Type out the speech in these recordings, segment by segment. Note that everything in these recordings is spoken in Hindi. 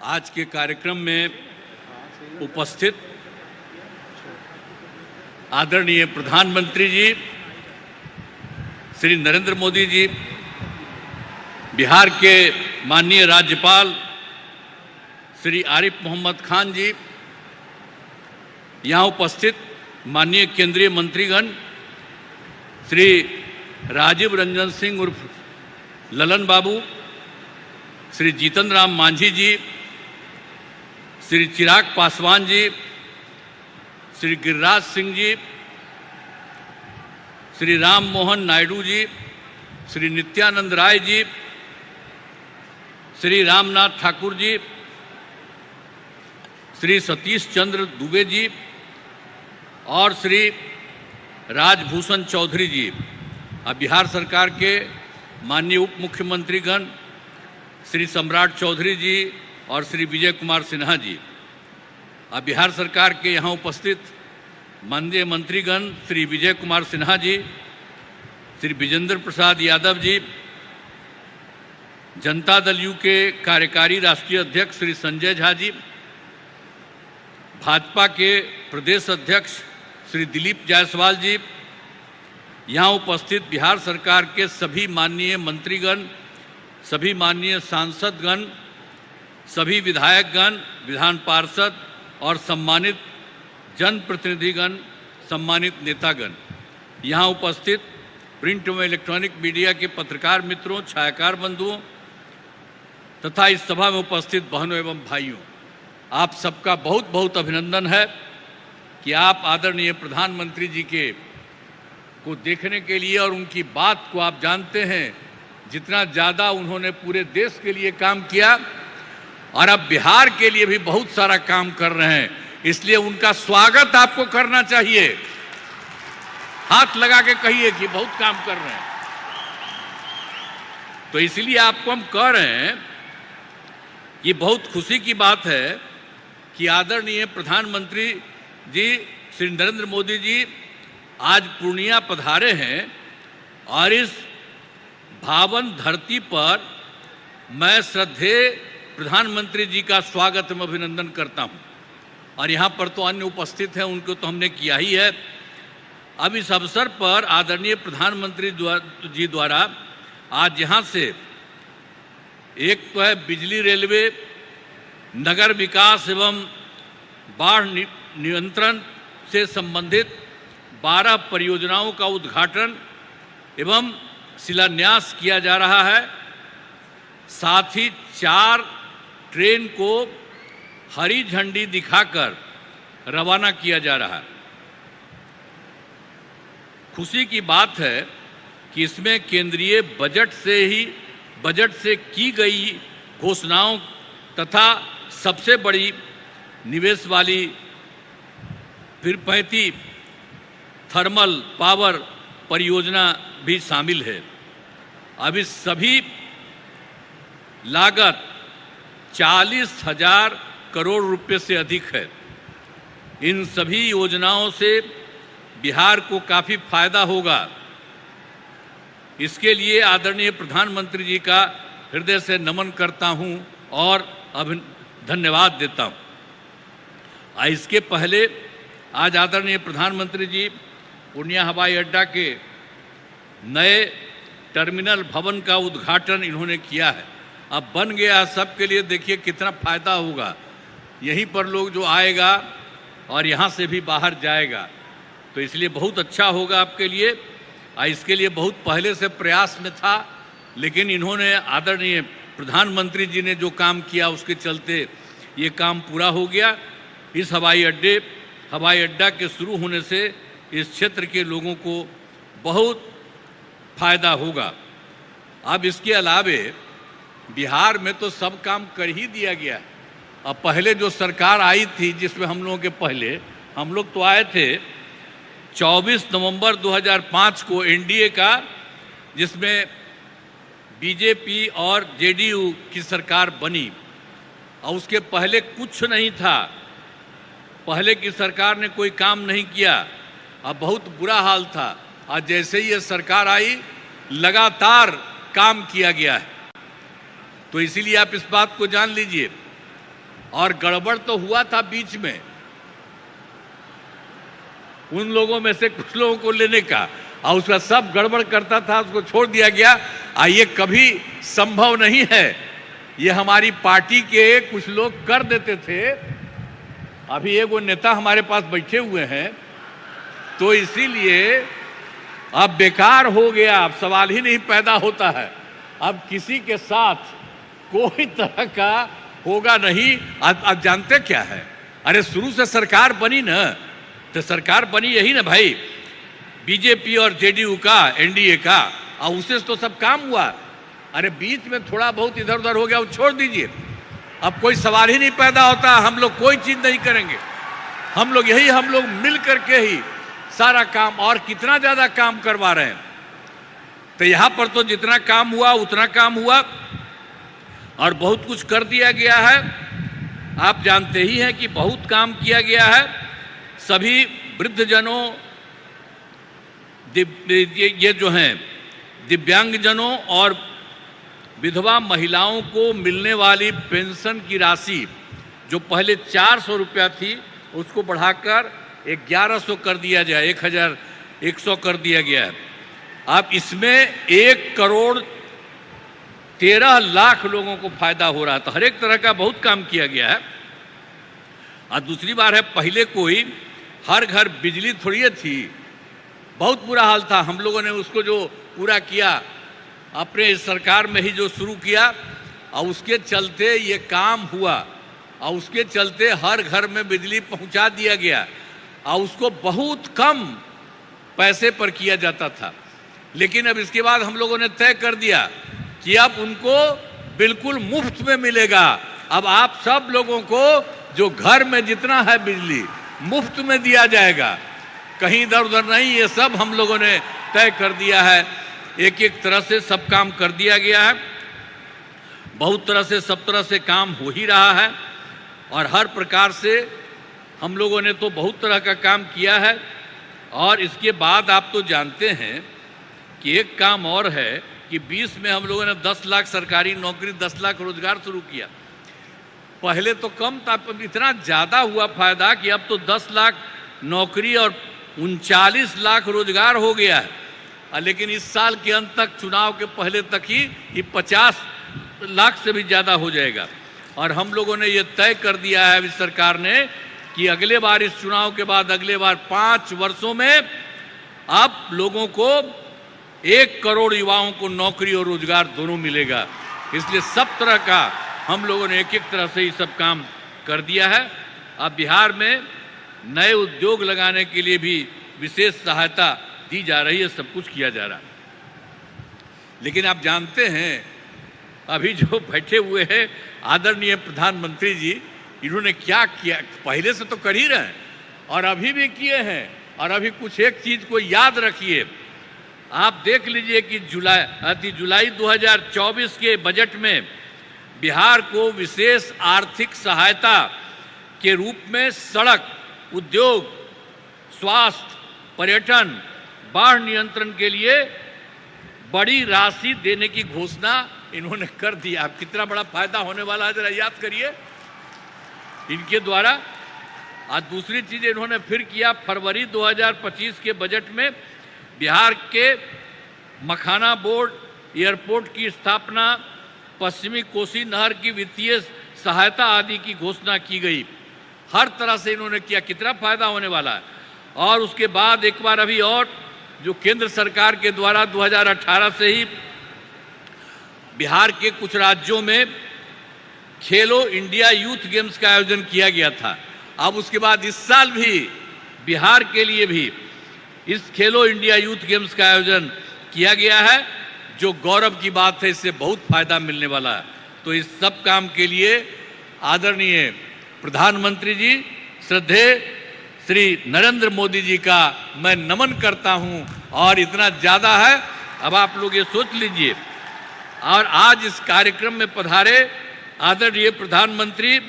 आज के कार्यक्रम में उपस्थित आदरणीय प्रधानमंत्री जी श्री नरेंद्र मोदी जी, बिहार के माननीय राज्यपाल श्री आरिफ मोहम्मद खान जी, यहाँ उपस्थित माननीय केंद्रीय मंत्रीगण श्री राजीव रंजन सिंह उर्फ ललन बाबू, श्री जीतन राम मांझी जी, श्री चिराग पासवान जी, श्री गिरिराज सिंह जी, श्री राम मोहन नायडू जी, श्री नित्यानंद राय जी, श्री रामनाथ ठाकुर जी, श्री सतीश चंद्र दुबे जी और श्री राजभूषण चौधरी जी, बिहार सरकार के माननीय उप मुख्यमंत्रीगण श्री सम्राट चौधरी जी और श्री विजय कुमार सिन्हा जी, बिहार सरकार के यहाँ उपस्थित माननीय मंत्रीगण श्री विजय कुमार सिन्हा जी, श्री विजेंद्र प्रसाद यादव जी, जनता दल यू के कार्यकारी राष्ट्रीय अध्यक्ष श्री संजय झा जी, भाजपा के प्रदेश अध्यक्ष श्री दिलीप जायसवाल जी, यहाँ उपस्थित बिहार सरकार के सभी माननीय मंत्रीगण, सभी माननीय सांसदगण, सभी विधायकगण, विधान पार्षद और सम्मानित जनप्रतिनिधिगण, सम्मानित नेतागण, यहाँ उपस्थित प्रिंट एवं इलेक्ट्रॉनिक मीडिया के पत्रकार मित्रों, छायाकार बंधुओं तथा इस सभा में उपस्थित बहनों एवं भाइयों, आप सबका बहुत बहुत अभिनंदन है कि आप आदरणीय प्रधानमंत्री जी को देखने के लिए और उनकी बात को आप जानते हैं जितना ज़्यादा उन्होंने पूरे देश के लिए काम किया और अब बिहार के लिए भी बहुत सारा काम कर रहे हैं, इसलिए उनका स्वागत आपको करना चाहिए। हाथ लगा के कहिए कि बहुत काम कर रहे हैं। तो इसलिए आपको हम कह रहे हैं, ये बहुत खुशी की बात है कि आदरणीय प्रधानमंत्री जी श्री नरेंद्र मोदी जी आज पूर्णिया पधारे हैं और इस पावन धरती पर मैं श्रद्धेय प्रधानमंत्री जी का स्वागत एवं अभिनंदन करता हूं। और यहाँ पर तो अन्य उपस्थित हैं, उनको तो हमने किया ही है। अब इस अवसर पर आदरणीय प्रधानमंत्री जी द्वारा आज यहाँ से एक तो है बिजली, रेलवे, नगर विकास एवं बाढ़ नियंत्रण से संबंधित 12 परियोजनाओं का उद्घाटन एवं शिलान्यास किया जा रहा है। साथ ही 4 ट्रेन को हरी झंडी दिखाकर रवाना किया जा रहा है। खुशी की बात है कि इसमें केंद्रीय बजट से की गई घोषणाओं तथा सबसे बड़ी निवेश वाली पीरपैंती थर्मल पावर परियोजना भी शामिल है। अब इस सभी लागत 40,000 करोड़ रुपए से अधिक है। इन सभी योजनाओं से बिहार को काफ़ी फायदा होगा। इसके लिए आदरणीय प्रधानमंत्री जी का हृदय से नमन करता हूं और धन्यवाद देता हूं। इसके पहले आज आदरणीय प्रधानमंत्री जी पूर्णिया हवाई अड्डा के नए टर्मिनल भवन का उद्घाटन इन्होंने किया है। अब बन गया सबके लिए, देखिए कितना फायदा होगा। यहीं पर लोग जो आएगा और यहाँ से भी बाहर जाएगा, तो इसलिए बहुत अच्छा होगा आपके लिए। इसके लिए बहुत पहले से प्रयास में था, लेकिन इन्होंने आदरणीय प्रधानमंत्री जी ने जो काम किया उसके चलते ये काम पूरा हो गया। इस हवाई अड्डा के शुरू होने से इस क्षेत्र के लोगों को बहुत फायदा होगा। अब इसके अलावे बिहार में तो सब काम कर ही दिया गया। अब पहले जो सरकार आई थी, जिसमें हम लोगों के पहले हम लोग तो आए थे 24 नवंबर 2005 को एनडीए का, जिसमें बीजेपी और जेडीयू की सरकार बनी। और उसके पहले कुछ नहीं था, पहले की सरकार ने कोई काम नहीं किया। अब बहुत बुरा हाल था। आज जैसे ही ये सरकार आई, लगातार काम किया गया है। तो इसीलिए आप इस बात को जान लीजिए और गड़बड़ तो हुआ था बीच में, उन लोगों में से कुछ लोगों को लेने का, और उसका सब गड़बड़ करता था, उसको छोड़ दिया गया। ये कभी संभव नहीं है, ये हमारी पार्टी के कुछ लोग कर देते थे। अभी एक वो नेता हमारे पास बैठे हुए हैं, तो इसीलिए अब बेकार हो गया, अब सवाल ही नहीं पैदा होता है, अब किसी के साथ कोई तरह का होगा नहीं। अब जानते क्या है, अरे शुरू से सरकार बनी ना, तो सरकार बनी यही ना भाई, बीजेपी और जेडीयू का, एनडीए का, और उससे तो सब काम हुआ। अरे बीच में थोड़ा बहुत इधर उधर हो गया, वो छोड़ दीजिए, अब कोई सवाल ही नहीं पैदा होता। हम लोग कोई चीज नहीं करेंगे, हम लोग मिल करके ही सारा काम, और कितना ज्यादा काम करवा रहे हैं। तो यहां पर तो जितना काम हुआ उतना काम हुआ, और बहुत कुछ कर दिया गया है। आप जानते ही हैं कि बहुत काम किया गया है। सभी वृद्धजनों, ये जो हैं दिव्यांगजनों और विधवा महिलाओं को मिलने वाली पेंशन की राशि जो पहले 400 रुपया थी, उसको बढ़ाकर 1100 कर दिया जाए, 1100 कर दिया गया है। अब इसमें 1,13,00,000 लोगों को फायदा हो रहा है। तो हर एक तरह का बहुत काम किया गया है। और दूसरी बार है, पहले कोई हर घर बिजली थोड़ी थी, बहुत बुरा हाल था। हम लोगों ने उसको जो पूरा किया, अपने सरकार में ही जो शुरू किया, और उसके चलते ये काम हुआ, और उसके चलते हर घर में बिजली पहुंचा दिया गया, और उसको बहुत कम पैसे पर किया जाता था। लेकिन अब इसके बाद हम लोगों ने तय कर दिया कि अब उनको बिल्कुल मुफ्त में मिलेगा। अब आप सब लोगों को जो घर में जितना है बिजली मुफ्त में दिया जाएगा, कहीं इधर उधर नहीं। ये सब हम लोगों ने तय कर दिया है। एक एक तरह से सब काम कर दिया गया है। बहुत तरह से, सब तरह से काम हो ही रहा है, और हर प्रकार से हम लोगों ने तो बहुत तरह का काम किया है। और इसके बाद आप तो जानते हैं कि एक काम और है कि 20 में हम लोगों ने 10 लाख सरकारी नौकरी, 10 लाख रोजगार शुरू किया। पहले तो कम था, इतना ज़्यादा हुआ फायदा कि अब तो 10 लाख नौकरी और 39 लाख रोजगार हो गया है। लेकिन इस साल के अंत तक, चुनाव के पहले तक ही ये 50 लाख से भी ज़्यादा हो जाएगा। और हम लोगों ने ये तय कर दिया है इस सरकार ने कि अगले बार, इस चुनाव के बाद अगले बार 5 वर्षों में आप लोगों को 1 करोड़ युवाओं को नौकरी और रोजगार दोनों मिलेगा। इसलिए सब तरह का हम लोगों ने एक एक तरह से ये सब काम कर दिया है। अब बिहार में नए उद्योग लगाने के लिए भी विशेष सहायता दी जा रही है, सब कुछ किया जा रहा है। लेकिन आप जानते हैं, अभी जो बैठे हुए हैं आदरणीय प्रधानमंत्री जी, इन्होंने क्या किया, पहले से तो कर ही रहे हैं और अभी भी किए हैं। और अभी कुछ एक चीज को याद रखिए, आप देख लीजिए कि जुलाई 2024 के बजट में बिहार को विशेष आर्थिक सहायता के रूप में सड़क, उद्योग, स्वास्थ्य, पर्यटन, बाढ़ नियंत्रण के लिए बड़ी राशि देने की घोषणा इन्होंने कर दी। आप कितना बड़ा फायदा होने वाला है जरा याद करिए इनके द्वारा। आज दूसरी चीज इन्होंने फिर किया, फरवरी 2025 के बजट में बिहार के मखाना बोर्ड, एयरपोर्ट की स्थापना, पश्चिमी कोसी नहर की वित्तीय सहायता आदि की घोषणा की गई। हर तरह से इन्होंने किया, कितना फायदा होने वाला है। और उसके बाद एक बार अभी और जो केंद्र सरकार के द्वारा 2018 से ही बिहार के कुछ राज्यों में खेलो इंडिया यूथ गेम्स का आयोजन किया गया था। अब उसके बाद इस साल भी बिहार के लिए भी इस खेलो इंडिया यूथ गेम्स का आयोजन किया गया है, जो गौरव की बात है। इससे बहुत फायदा मिलने वाला है। तो इस सब काम के लिए आदरणीय प्रधानमंत्री जी, श्रद्धेय श्री नरेंद्र मोदी जी का मैं नमन करता हूं। और इतना ज़्यादा है, अब आप लोग ये सोच लीजिए। और आज इस कार्यक्रम में पधारे आदरणीय प्रधानमंत्री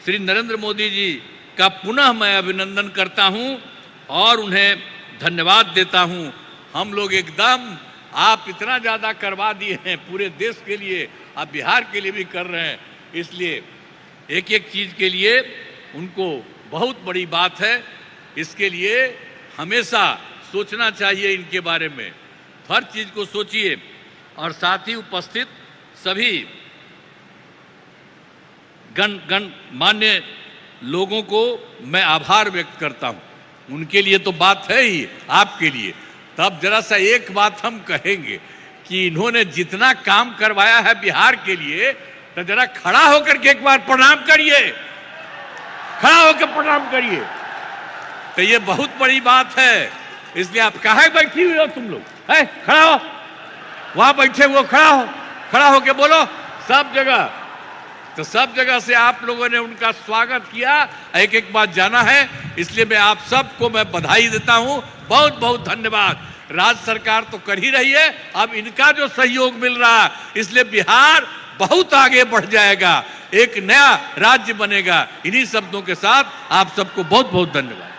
श्री नरेंद्र मोदी जी का पुनः मैं अभिनंदन करता हूं और उन्हें धन्यवाद देता हूं। हम लोग एकदम, आप इतना ज़्यादा करवा दिए हैं पूरे देश के लिए, आप बिहार के लिए भी कर रहे हैं, इसलिए एक एक चीज के लिए उनको बहुत बड़ी बात है। इसके लिए हमेशा सोचना चाहिए इनके बारे में, हर चीज को सोचिए। और साथ ही उपस्थित सभी गणमान्य लोगों को मैं आभार व्यक्त करता हूं। उनके लिए तो बात है ही, आपके लिए तब जरा सा एक बात हम कहेंगे कि इन्होंने जितना काम करवाया है बिहार के लिए, तो जरा खड़ा होकर के एक बार प्रणाम करिए, खड़ा होकर प्रणाम करिए। तो ये बहुत बड़ी बात है। इसलिए आप कहाँ बैठी हुई हो तुम लोग, है खड़ा हो, वहां बैठे हुए खड़ा होके बोलो सब जगह। तो सब जगह से आप लोगों ने उनका स्वागत किया, एक एक बात जाना है। इसलिए मैं आप सबको मैं बधाई देता हूं, बहुत बहुत धन्यवाद। राज्य सरकार तो कर ही रही है, अब इनका जो सहयोग मिल रहा है, इसलिए बिहार बहुत आगे बढ़ जाएगा, एक नया राज्य बनेगा। इन्हीं शब्दों के साथ आप सबको बहुत बहुत धन्यवाद।